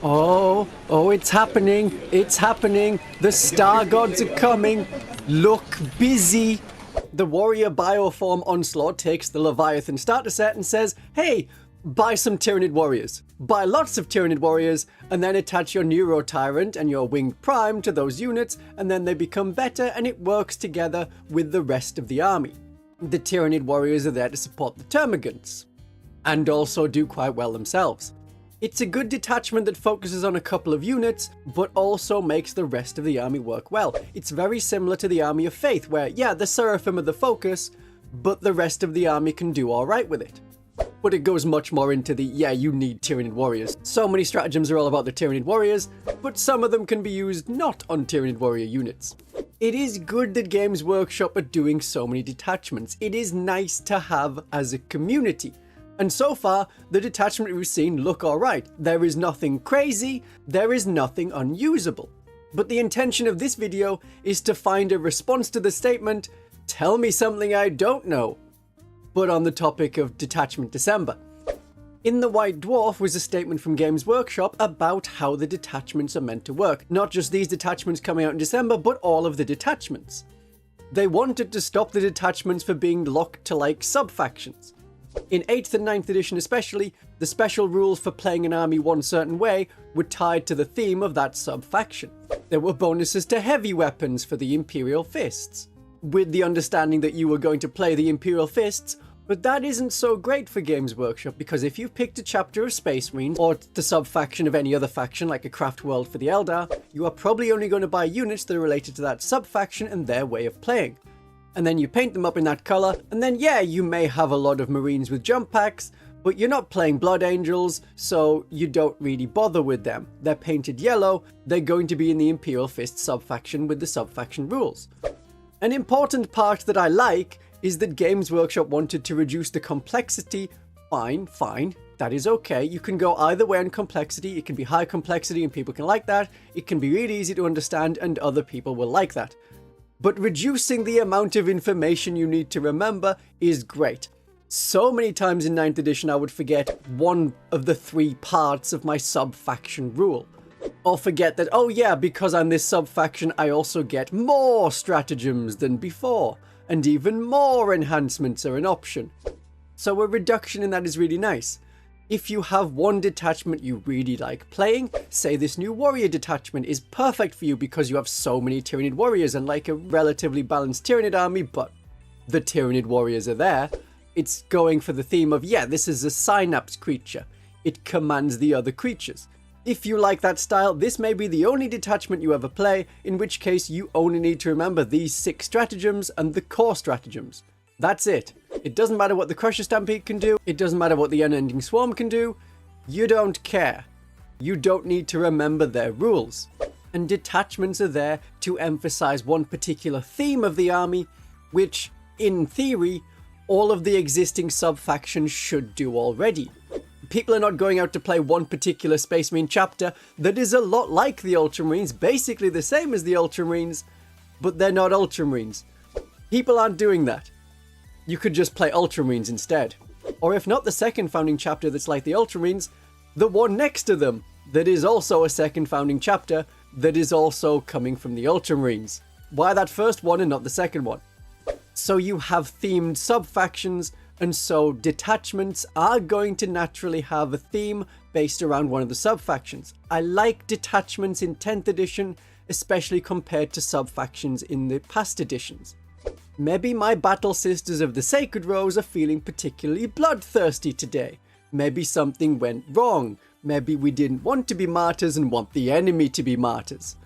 Oh, it's happening. It's happening. The star gods are coming. Look busy. The warrior bioform onslaught takes the Leviathan starter set and says, hey, buy some Tyranid warriors. Buy lots of Tyranid warriors and then attach your Neuro Tyrant and your Winged Prime to those units, and then they become better and it works together with the rest of the army. The Tyranid warriors are there to support the Termagants and also do quite well themselves. It's a good detachment that focuses on a couple of units, but also makes the rest of the army work well. It's very similar to the Army of Faith, where, yeah, the Seraphim are the focus, but the rest of the army can do alright with it. But it goes much more into the, yeah, you need Tyranid warriors. So many stratagems are all about the Tyranid warriors, but some of them can be used not on Tyranid warrior units. It is good that Games Workshop are doing so many detachments. It is nice to have as a community. And so far, the detachment we've seen look alright. There is nothing crazy, there is nothing unusable. But the intention of this video is to find a response to the statement, tell me something I don't know, but on the topic of Detachment December. In the White Dwarf was a statement from Games Workshop about how the detachments are meant to work. Not just these detachments coming out in December, but all of the detachments. They wanted to stop the detachments from being locked to like sub-factions. In 8th and 9th edition especially, the special rules for playing an army one certain way were tied to the theme of that sub-faction. There were bonuses to heavy weapons for the Imperial Fists, with the understanding that you were going to play the Imperial Fists, but that isn't so great for Games Workshop, because if you've picked a chapter of Space Marines, or the sub-faction of any other faction like a Craft World for the Eldar, you are probably only going to buy units that are related to that sub-faction and their way of playing. And then you paint them up in that colour, and then yeah, you may have a lot of Marines with jump packs, but you're not playing Blood Angels, so you don't really bother with them. They're painted yellow, they're going to be in the Imperial Fist sub-faction with the sub-faction rules. An important part that I like is that Games Workshop wanted to reduce the complexity. Fine, that is okay. You can go either way on complexity. It can be high complexity and people can like that. It can be really easy to understand and other people will like that. But reducing the amount of information you need to remember is great. So many times in 9th edition I would forget one of the 3 parts of my sub-faction rule. Or forget that, oh yeah, because I'm this sub-faction I also get more stratagems than before, and even more enhancements are an option. So a reduction in that is really nice. If you have one detachment you really like playing, say this new warrior detachment is perfect for you because you have so many Tyranid warriors and like a relatively balanced Tyranid army, but the Tyranid warriors are there. It's going for the theme of, yeah, this is a synapse creature. It commands the other creatures. If you like that style, this may be the only detachment you ever play, in which case you only need to remember these 6 stratagems and the core stratagems. That's it. It doesn't matter what the Crusher Stampede can do, it doesn't matter what the Unending Swarm can do, you don't care. You don't need to remember their rules. And detachments are there to emphasize one particular theme of the army, which, in theory, all of the existing sub-factions should do already. People are not going out to play one particular Space Marine chapter that is a lot like the Ultramarines, basically the same as the Ultramarines, but they're not Ultramarines. People aren't doing that. You could just play Ultramarines instead. Or if not the second founding chapter that's like the Ultramarines, the one next to them that is also a second founding chapter that is also coming from the Ultramarines. Why that first one and not the second one? So you have themed sub-factions, and so detachments are going to naturally have a theme based around one of the sub-factions. I like detachments in 10th edition, especially compared to sub-factions in the past editions. Maybe my Battle Sisters of the Sacred Rose are feeling particularly bloodthirsty today. Maybe something went wrong. Maybe we didn't want to be martyrs and want the enemy to be martyrs.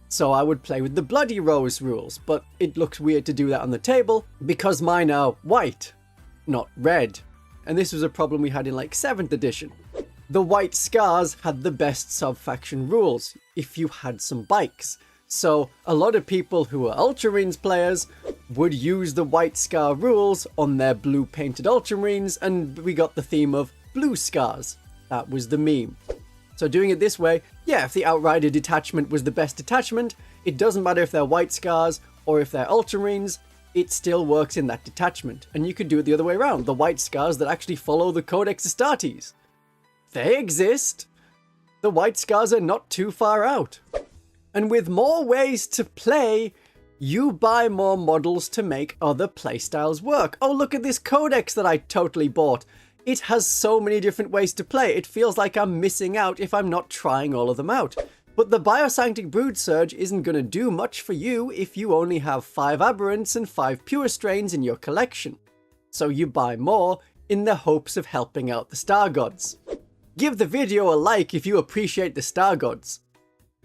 So I would play with the Bloody Rose rules, but it looks weird to do that on the table because mine are white, not red. And this was a problem we had in like 7th edition. The White Scars had the best sub-faction rules if you had some bikes. So a lot of people who are Ultramarines players would use the White Scar rules on their blue painted Ultramarines, and we got the theme of blue scars. That was the meme. So doing it this way, yeah, if the Outrider detachment was the best detachment, it doesn't matter if they're White Scars or if they're Ultramarines, it still works in that detachment. And you could do it the other way around, the White Scars that actually follow the Codex Astartes. They exist. the White Scars are not too far out. And with more ways to play, you buy more models to make other playstyles work. Oh, look at this codex that I totally bought. It has so many different ways to play. It feels like I'm missing out if I'm not trying all of them out. But the Biosanctic Brood Surge isn't going to do much for you if you only have 5 Aberrants and 5 Pure Strains in your collection. So you buy more in the hopes of helping out the Star Gods. Give the video a like if you appreciate the Star Gods.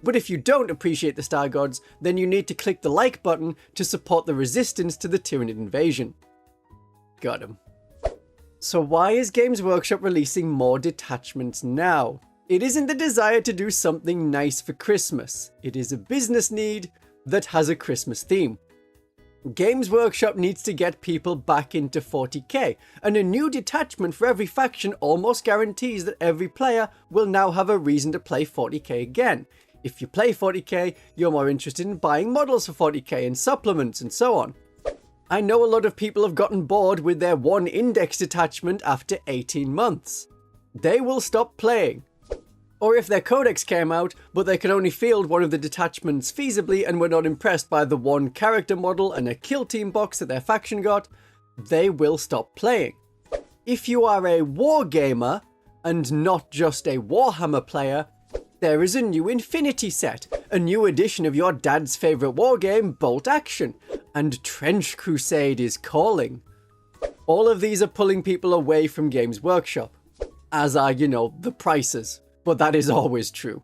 But if you don't appreciate the Star Gods, then you need to click the like button to support the resistance to the Tyranid invasion. Got him. So why is Games Workshop releasing more detachments now? It isn't the desire to do something nice for Christmas. It is a business need that has a Christmas theme. Games Workshop needs to get people back into 40k, and a new detachment for every faction almost guarantees that every player will now have a reason to play 40k again. If you play 40k, you're more interested in buying models for 40k and supplements and so on. I know a lot of people have gotten bored with their one index detachment after 18 months. They will stop playing. Or if their codex came out, but they could only field one of the detachments feasibly and were not impressed by the one character model and a kill team box that their faction got, they will stop playing. If you are a war gamer, and not just a Warhammer player, there is a new Infinity set, a new edition of your dad's favourite wargame, Bolt Action, and Trench Crusade is calling. All of these are pulling people away from Games Workshop, as are, the prices, but that is always true.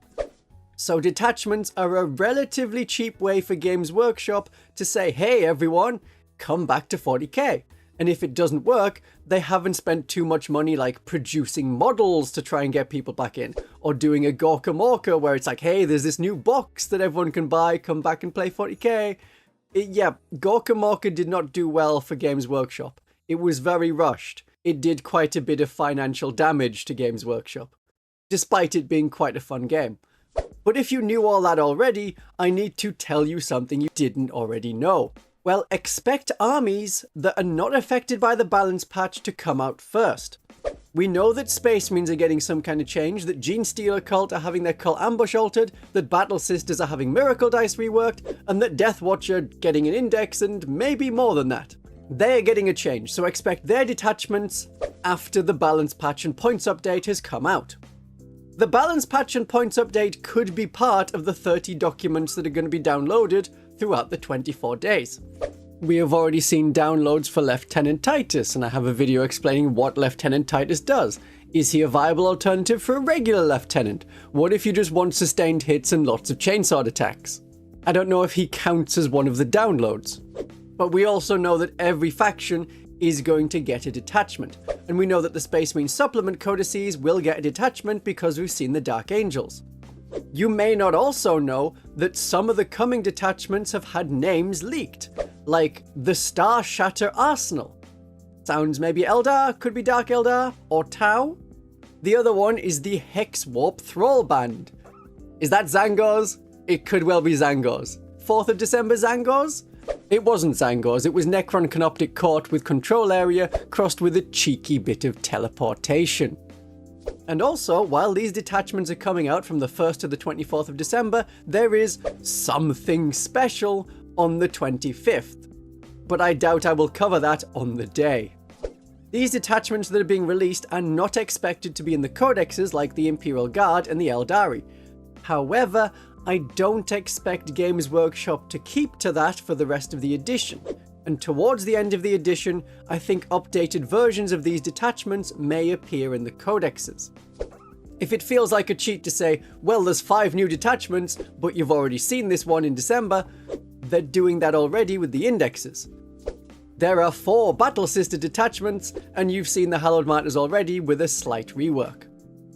So detachments are a relatively cheap way for Games Workshop to say, hey everyone, come back to 40k. And if it doesn't work, they haven't spent too much money like producing models to try and get people back in, or doing a Gorka Morka where it's like, hey, there's this new box that everyone can buy, come back and play 40k. Gorka Morka did not do well for Games Workshop. It was very rushed. It did quite a bit of financial damage to Games Workshop, despite it being quite a fun game. But if you knew all that already, I need to tell you something you didn't already know. Well, expect armies that are not affected by the balance patch to come out first. We know that Space Marines are getting some kind of change, that Genestealer Cult are having their Cult Ambush altered, that Battle Sisters are having Miracle Dice reworked, and that Death Watch are getting an index, and maybe more than that. They're getting a change, so expect their detachments after the balance patch and points update has come out. The balance patch and points update could be part of the 30 documents that are going to be downloaded throughout the 24 days. We have already seen downloads for Lieutenant Titus, and I have a video explaining what Lieutenant Titus does. Is he a viable alternative for a regular Lieutenant? What if you just want sustained hits and lots of chainsword attacks? I don't know if he counts as one of the downloads. But we also know that every faction is going to get a detachment, and we know that the Space Marine supplement codices will get a detachment because we've seen the Dark Angels. You may not also know that some of the coming detachments have had names leaked, like the Star Shatter Arsenal. Sounds maybe Eldar, could be Dark Eldar, or Tau. The other one is the Hex Warp Thrall Band. Is that Zangors? It could well be Zangors. 4th of December Zangors? It wasn't Zangors, it was Necron Canoptic Court with control area crossed with a cheeky bit of teleportation. And also, while these detachments are coming out from the 1st to the 24th of December, there is something special on the 25th. But I doubt I will cover that on the day. These detachments that are being released are not expected to be in the codexes like the Imperial Guard and the Eldari. However, I don't expect Games Workshop to keep to that for the rest of the edition. And towards the end of the edition, I think updated versions of these detachments may appear in the codexes. If it feels like a cheat to say, well, there's 5 new detachments, but you've already seen this one in December, they're doing that already with the indexes. There are 4 Battle Sister detachments, and you've seen the Hallowed Martyrs already with a slight rework.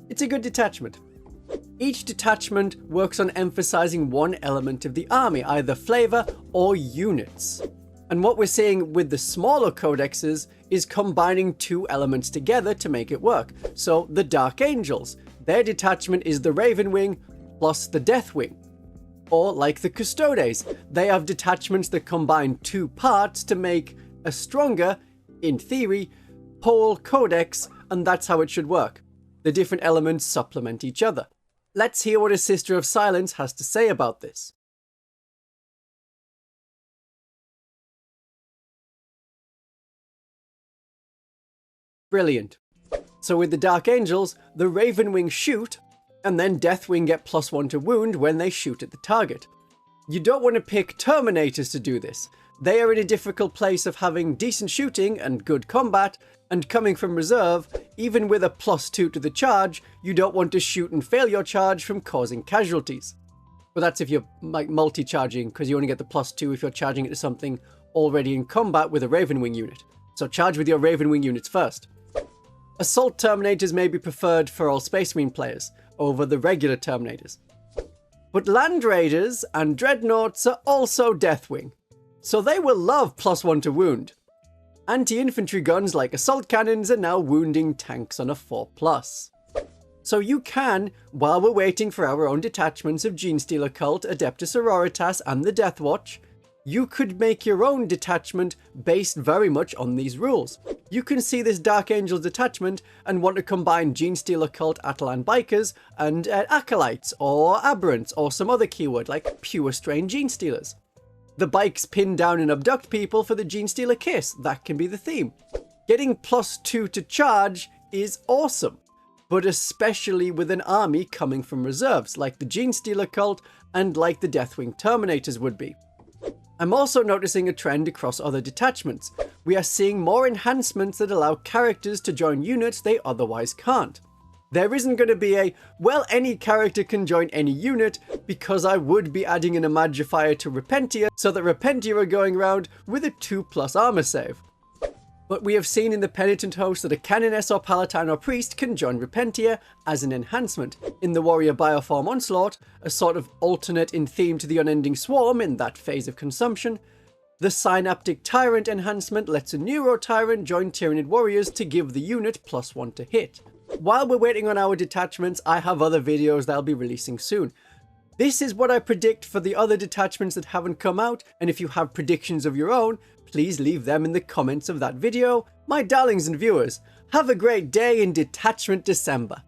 It's a good detachment. Each detachment works on emphasizing one element of the army, either flavor or units. And what we're seeing with the smaller codexes is combining 2 elements together to make it work. So the Dark Angels, their detachment is the Raven Wing plus the Death Wing. Or like the Custodes, they have detachments that combine 2 parts to make a stronger, in theory, whole codex, and that's how it should work. The different elements supplement each other. Let's hear what a Sister of Silence has to say about this. Brilliant. So with the Dark Angels, the Ravenwing shoot, and then Deathwing get +1 to wound when they shoot at the target. You don't want to pick Terminators to do this. They are in a difficult place of having decent shooting and good combat, and coming from reserve, even with a +2 to the charge, you don't want to shoot and fail your charge from causing casualties. But that's if you're like multi-charging, because you only get the +2 if you're charging it to something already in combat with a Ravenwing unit. So charge with your Ravenwing units first. Assault Terminators may be preferred for all Space Marine players over the regular Terminators. But Land Raiders and Dreadnoughts are also Deathwing, so they will love +1 to wound. Anti-infantry guns like assault cannons are now wounding tanks on a 4+. So you can, while we're waiting for our own detachments of Genestealer Cult, Adeptus Auroritas and the Death Watch, you could make your own detachment based very much on these rules. You can see this Dark Angels detachment and want to combine Genestealer Cult Atalan Bikers and Acolytes or Aberrants or some other keyword like Pure Strain Genestealers. The bikes pin down and abduct people for the Genestealer Kiss, that can be the theme. Getting +2 to charge is awesome, but especially with an army coming from reserves like the Genestealer Cult and like the Deathwing Terminators would be. I'm also noticing a trend across other detachments. We are seeing more enhancements that allow characters to join units they otherwise can't. There isn't going to be a, well, any character can join any unit, because I would be adding an Imagifier to Repentia so that Repentia are going around with a 2+ armor save. But we have seen in the Penitent Host that a Canoness or Palatine or Priest can join Repentia as an enhancement. In the Warrior Bioform Onslaught, a sort of alternate in theme to the Unending Swarm in that phase of consumption, the Synaptic Tyrant enhancement lets a Neuro Tyrant join Tyranid Warriors to give the unit +1 to hit. While we're waiting on our detachments, I have other videos that I'll be releasing soon. This is what I predict for the other detachments that haven't come out, and if you have predictions of your own, please leave them in the comments of that video. My darlings and viewers, have a great day in Detachment December.